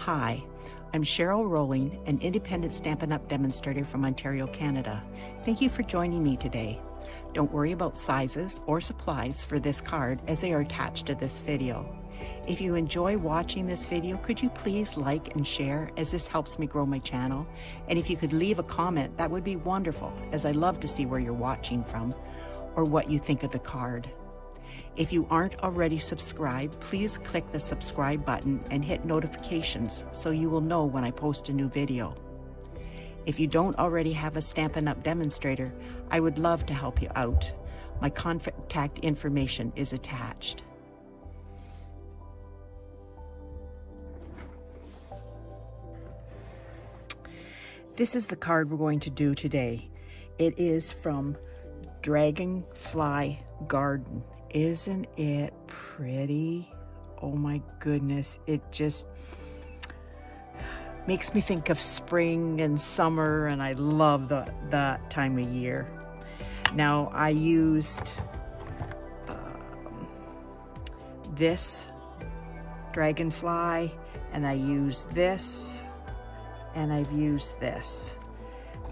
Hi, I'm Cheryl Rowling, an independent Stampin' Up! Demonstrator from Ontario, Canada. Thank you for joining me today. Don't worry about sizes or supplies for this card as they are attached to this video. If you enjoy watching this video, could you please like and share as this helps me grow my channel? And if you could leave a comment, that would be wonderful, as I love to see where you're watching from or what you think of the card. If you aren't already subscribed, please click the subscribe button and hit notifications so you will know when I post a new video. If you don't already have a Stampin' Up! Demonstrator, I would love to help you out. My contact information is attached. This is the card we're going to do today. It is from Dragonfly Garden. Isn't it pretty? Oh my goodness, it just makes me think of spring and summer, and I love that time of year. Now, I used this dragonfly, and I used this, and I've used this.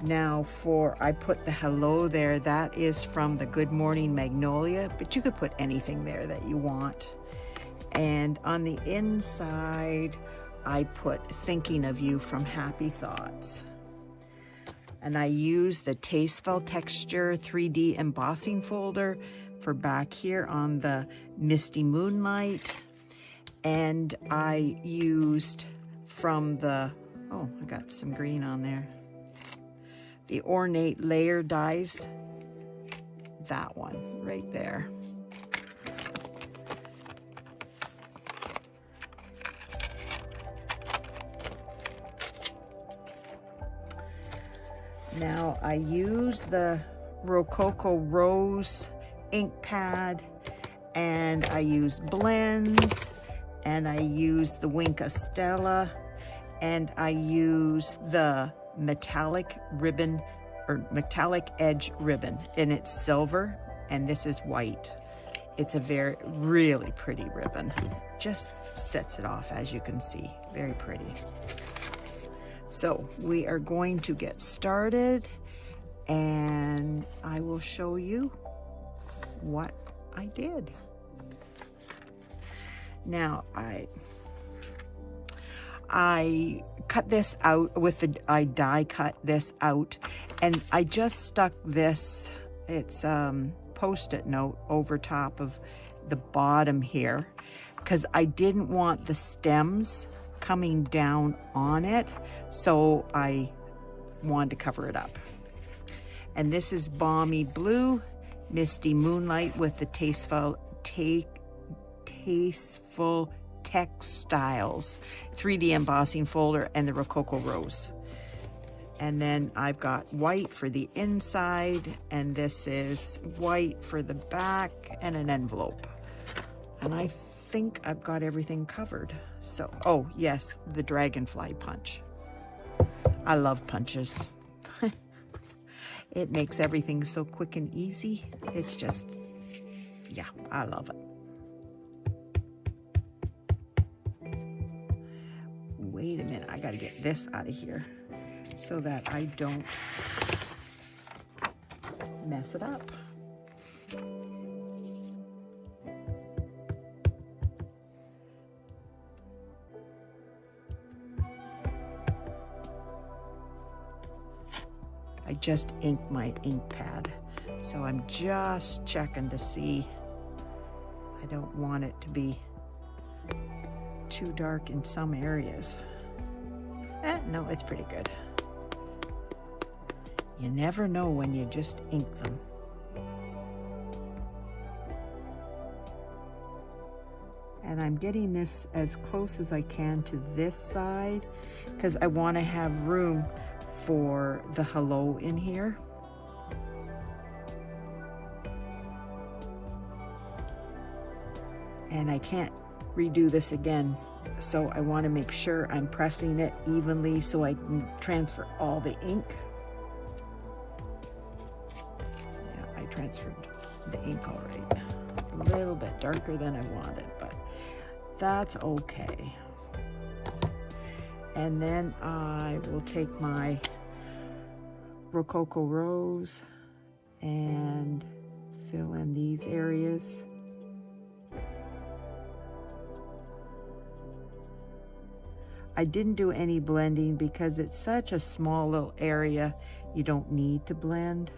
Now I put the hello there, that is from the Good Morning Magnolia, but you could put anything there that you want. And on the inside, I put Thinking of You from Happy Thoughts. And I use the Tasteful Texture 3D Embossing Folder for back here on the Misty Moonlight. And I used from the, oh, I got some green on there, the Ornate layer dies, that one right there. Now I use the Rococo Rose ink pad, and I use blends, and I use the Winka Stella, and I use the metallic ribbon or metallic edge ribbon, and it's silver and this is white. It's a really pretty ribbon, just sets it off, as you can see, very pretty. So we are going to get started, and I will show you what I did. Now I cut this out with I die cut this out, and I just stuck this, it's post-it note over top of the bottom here, because I didn't want the stems coming down on it, so I wanted to cover it up. And this is Balmy Blue, Misty Moonlight with the Tasteful Textiles 3D Embossing Folder and the Rococo Rose. And then I've got white for the inside, and this is white for the back, and an envelope. And I think I've got everything covered. So, oh yes, the dragonfly punch. I love punches. It makes everything so quick and easy. It's just, yeah, I love it. Wait a minute, I gotta get this out of here so that I don't mess it up. I just inked my ink pad, so I'm just checking to see. I don't want it to be too dark in some areas. No, it's pretty good. You never know when you just ink them. And I'm getting this as close as I can to this side because I want to have room for the hello in here. And I can't redo this again, so I want to make sure I'm pressing it evenly so I can transfer all the ink. Yeah, I transferred the ink all right. A little bit darker than I wanted, but that's okay. And then I will take my Rococo Rose and fill in these areas. I didn't do any blending because it's such a small little area. You don't need to blend.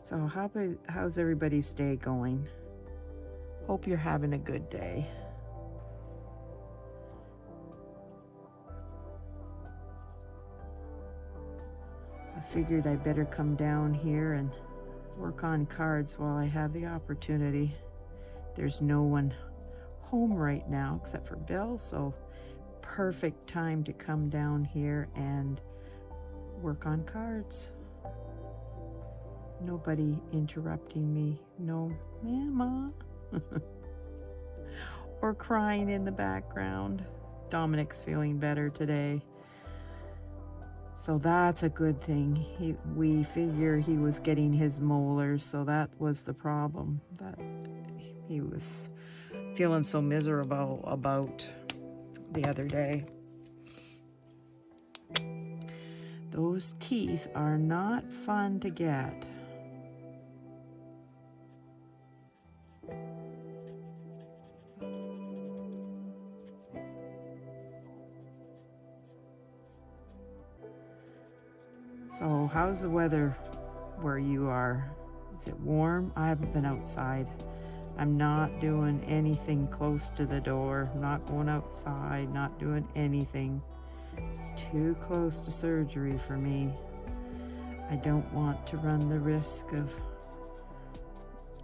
So how's everybody's day going? Hope you're having a good day. I figured I better come down here and work on cards while I have the opportunity. There's no one home right now except for Bill, so perfect time to come down here and work on cards. Nobody interrupting me. No mama. Or crying in the background. Dominic's feeling better today. So that's a good thing. We figure he was getting his molars, so that was the problem. That he was feeling so miserable about the other day. Those teeth are not fun to get. So how's the weather where you are? Is it warm? I haven't been outside. I'm not doing anything close to the door. I'm not going outside, not doing anything. It's too close to surgery for me. I don't want to run the risk of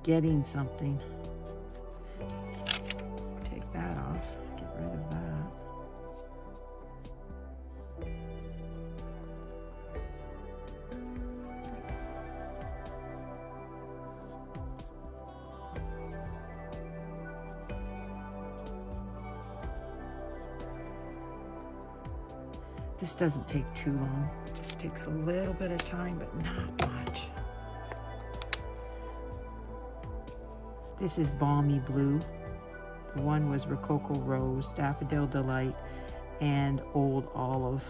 getting something. Take that off, get rid of that. This doesn't take too long. It just takes a little bit of time, but not much. This is Balmy Blue. The one was Rococo Rose, Daffodil Delight, and Old Olive.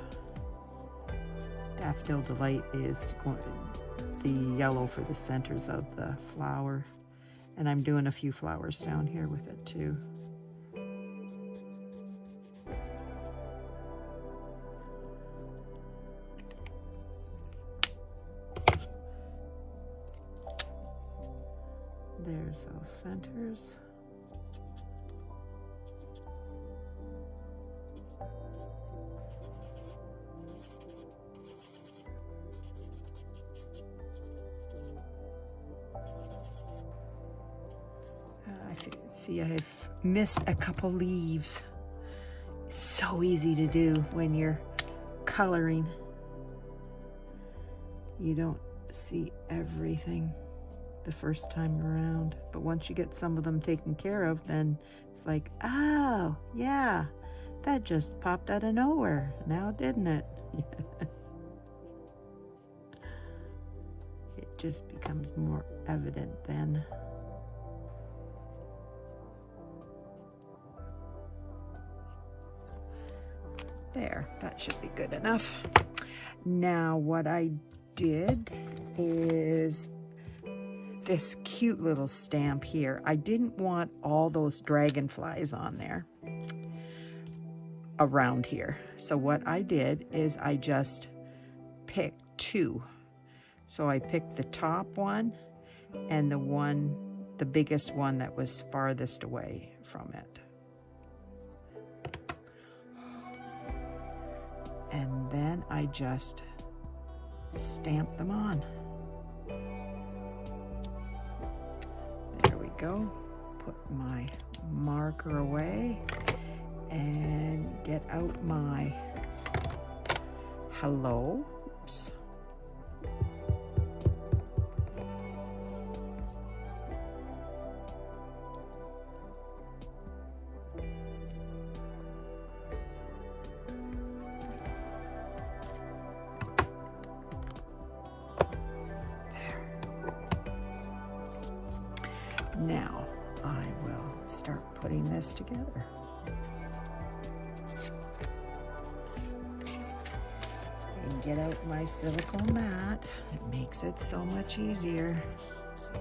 Daffodil Delight is the yellow for the centers of the flower. And I'm doing a few flowers down here with it too. There's those centers. I see I have missed a couple leaves. It's so easy to do when you're coloring. You don't see everything the first time around, but once you get some of them taken care of, then it's like, oh yeah, that just popped out of nowhere now, didn't it? It just becomes more evident then. There, that should be good enough. Now what I did is this cute little stamp here. I didn't want all those dragonflies on there around here. So what I did is I just picked two. So I picked the top one and the biggest one that was farthest away from it. And then I just stamped them on. There we go. Put my marker away and get out my hello. Oops. putting this together. And get out my silicone mat. It makes it so much easier.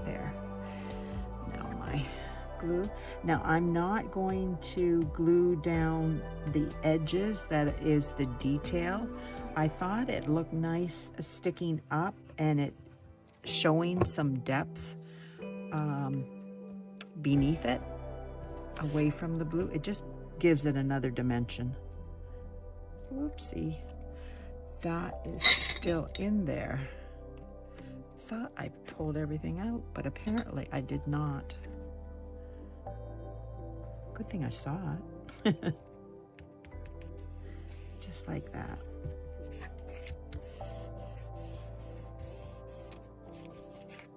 There. Now my glue. Now I'm not going to glue down the edges. That is the detail. I thought it looked nice sticking up and it showing some depth beneath it, away from the blue. It just gives it another dimension. Whoopsie. That is still in there. Thought I pulled everything out, but apparently I did not. Good thing I saw it. Just like that.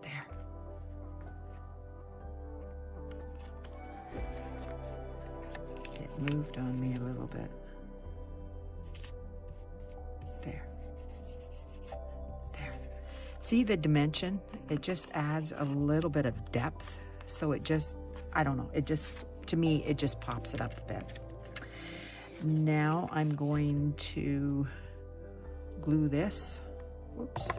There. It moved on me a little bit. There. There. See the dimension? It just adds a little bit of depth. So it just, I don't know, it just, to me, it just pops it up a bit. Now I'm going to glue this. Whoops.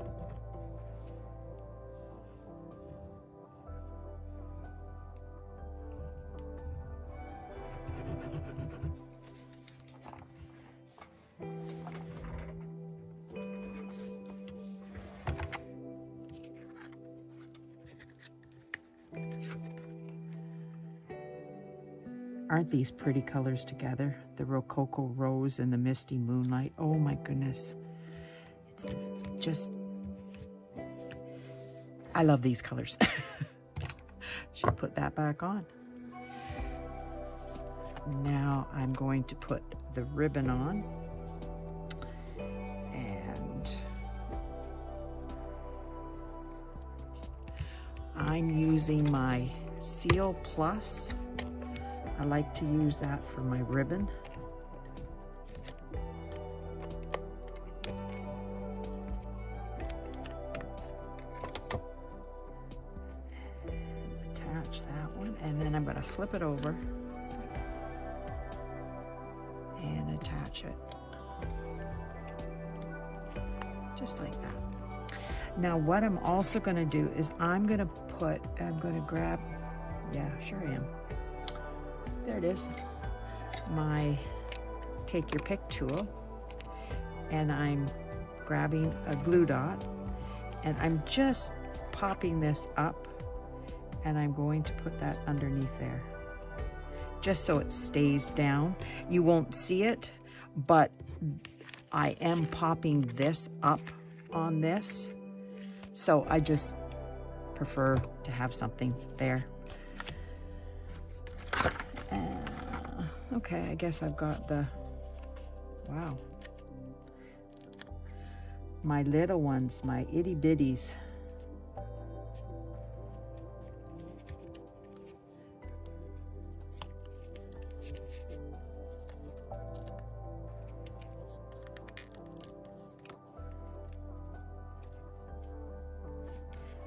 Aren't these pretty colors together? The Rococo Rose and the Misty Moonlight. Oh my goodness. It's just, I love these colors. Should put that back on. Now I'm going to put the ribbon on. And I'm using my Seal Plus. I like to use that for my ribbon. And attach that one, and then I'm going to flip it over and attach it. Just like that. Now what I'm also going to do is I'm going to grab, yeah, sure I am. There it is, my take your pick tool, and I'm grabbing a glue dot and I'm just popping this up and I'm going to put that underneath there just so it stays down. You won't see it, but I am popping this up on this, so I just prefer to have something there. Okay, I guess I've got the, wow. My little ones, my itty bitties.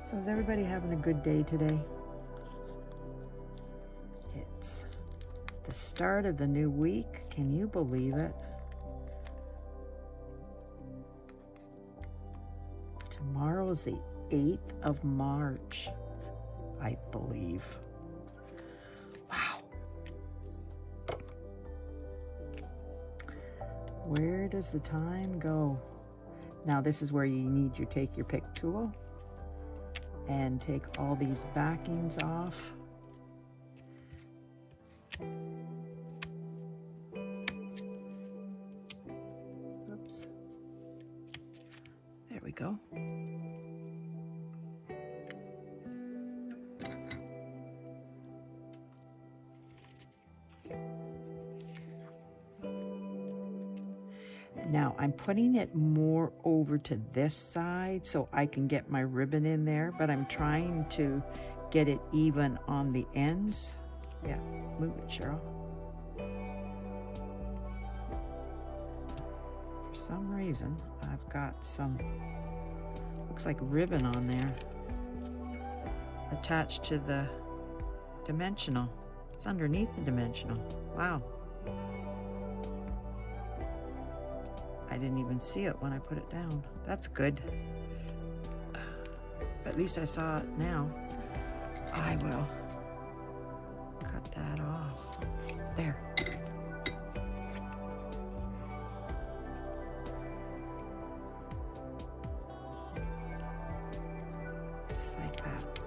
So is everybody having a good day today? It's the start of the new week. Can you believe it? Tomorrow is the 8th of March, I believe. Wow. Where does the time go? Now this is where you need your take your pick tool and take all these backings off. Oops. There we go. Now I'm putting it more over to this side so I can get my ribbon in there, but I'm trying to get it even on the ends. Yeah, move it, Cheryl. For some reason, I've got some, looks like ribbon on there attached to the dimensional. It's underneath the dimensional. Wow. I didn't even see it when I put it down. That's good. At least I saw it now. I will cut that off. There. Just like that.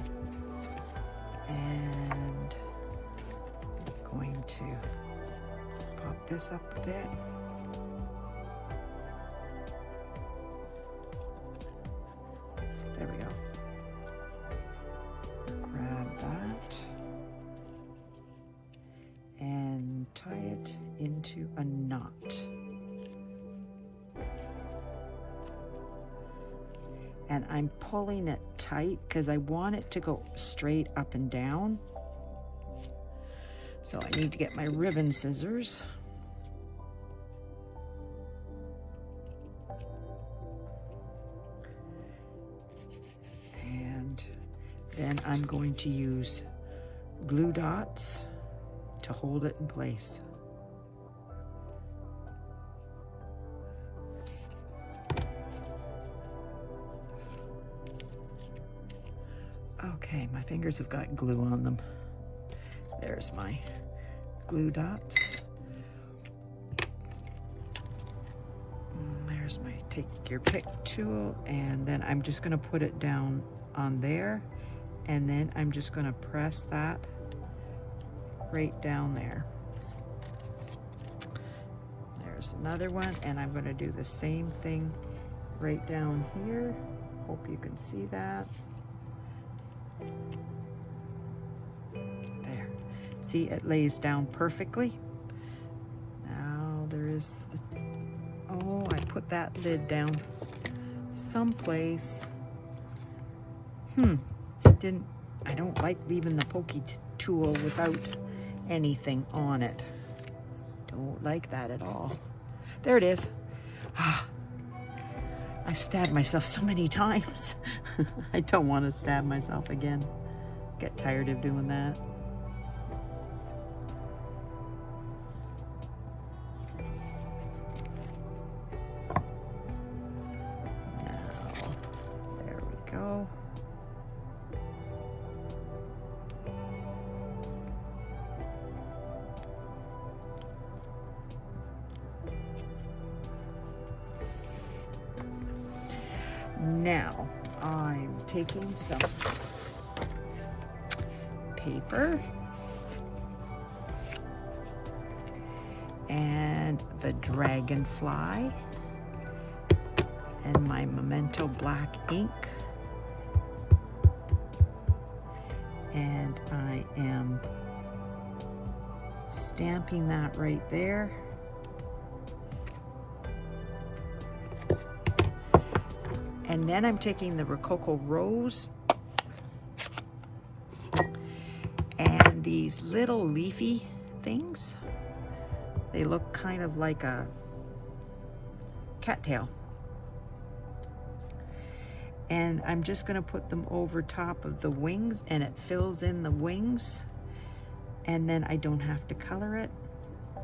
And I'm going to pop this up a bit. There we go. Grab that and tie it into a knot. And I'm pulling it tight because I want it to go straight up and down. So I need to get my ribbon scissors. And then I'm going to use glue dots to hold it in place. Okay, my fingers have got glue on them. There's my glue dots. There's my take your pick tool, and then I'm just going to put it down on there, and then I'm just going to press that right down there. There's another one, and I'm going to do the same thing right down here. Hope you can see that. There. See, it lays down perfectly. Now there is the, oh, I put that lid down someplace. I don't like leaving the pokey tool without anything on it. Don't like that at all. There it is. I've stabbed myself so many times. I don't want to stab myself again. Get tired of doing that. Now, there we go. Now, I'm taking some paper and the Dragonfly and my Monento Black ink, and I am stamping that right there. And then I'm taking the Rococo Rose and these little leafy things. They look kind of like a cattail. And I'm just going to put them over top of the wings, and it fills in the wings. And then I don't have to color it.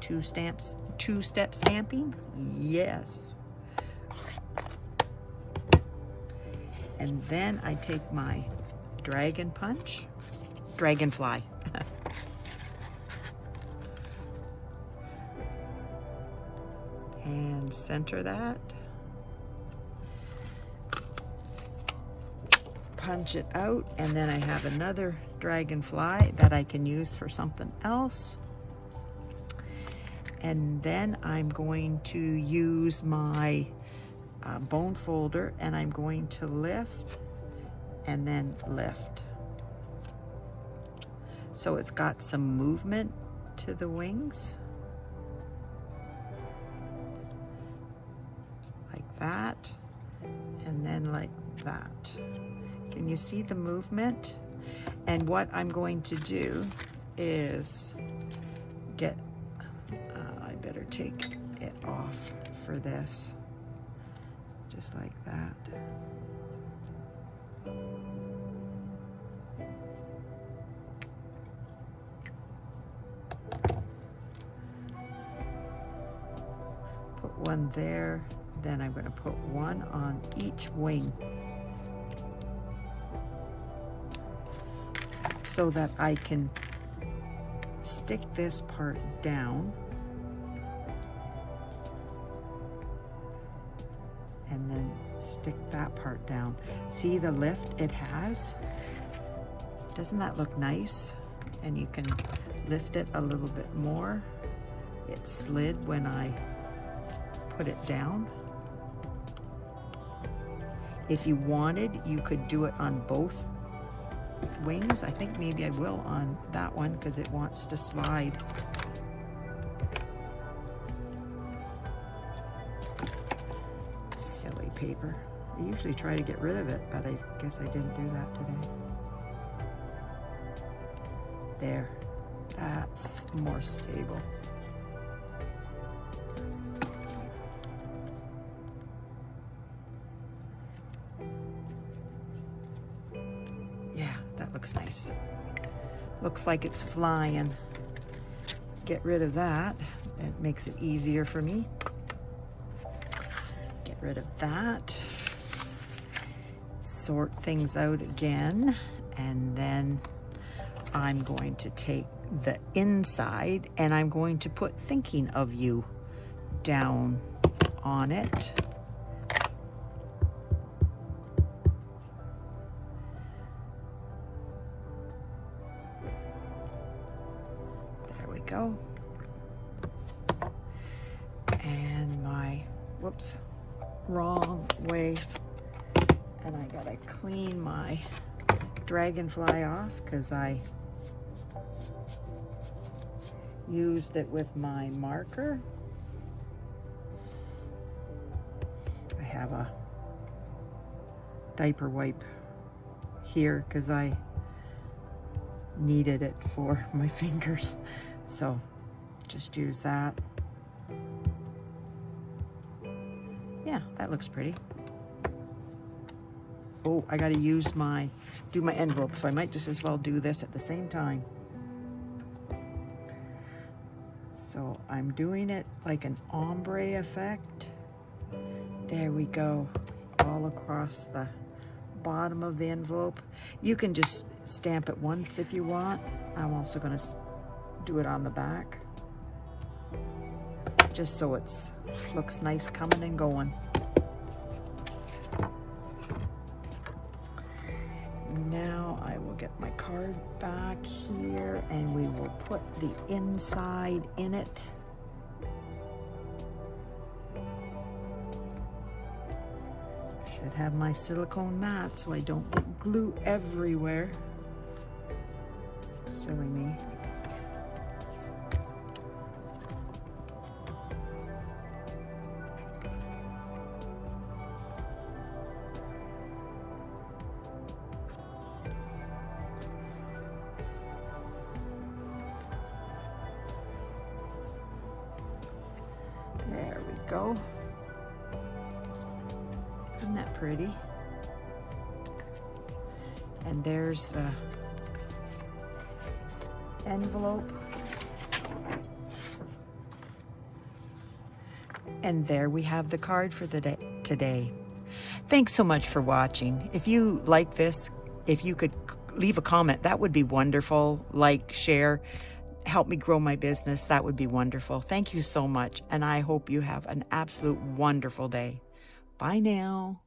Two-step stamping? Yes. And then I take my Dragonfly, and center that. Punch it out, and then I have another Dragonfly that I can use for something else. And then I'm going to use my bone folder, and I'm going to lift and then lift. So it's got some movement to the wings. Like that, and then like that. Can you see the movement? And what I'm going to do is get, I better take it off for this. Just like that. one there. Then I'm going to put one on each wing so that I can stick this part down and then stick that part down. See the lift it has? Doesn't that look nice? And you can lift it a little bit more. It slid when I put it down. If you wanted, you could do it on both wings. I think maybe I will on that one because it wants to slide. Silly paper. I usually try to get rid of it, but I guess I didn't do that today. There, that's more stable. Yeah, that looks nice. Looks like it's flying. Get rid of that. It makes it easier for me. Get rid of that. Sort things out again, and then I'm going to take the inside and I'm going to put Thinking of You down on it. There we go. And my, whoops, wrong way. And I gotta clean my Dragonfly off because I used it with my marker. I have a diaper wipe here because I needed it for my fingers, so just use that. Yeah, that looks pretty. Oh, I gotta use do my envelope, so I might just as well do this at the same time. So I'm doing it like an ombre effect. There we go, all across the bottom of the envelope. You can just stamp it once if you want. I'm also gonna do it on the back, just so it's looks nice coming and going. Now I will get my card back here and we will put the inside in it. Should have my silicone mat so I don't get glue everywhere. Silly me. There we go. Isn't that pretty? And there's the envelope. And there we have the card for the day today. Thanks so much for watching. If you like this, if you could leave a comment, that would be wonderful. Like, share, help me grow my business. That would be wonderful. Thank you so much. And I hope you have an absolute wonderful day. Bye now.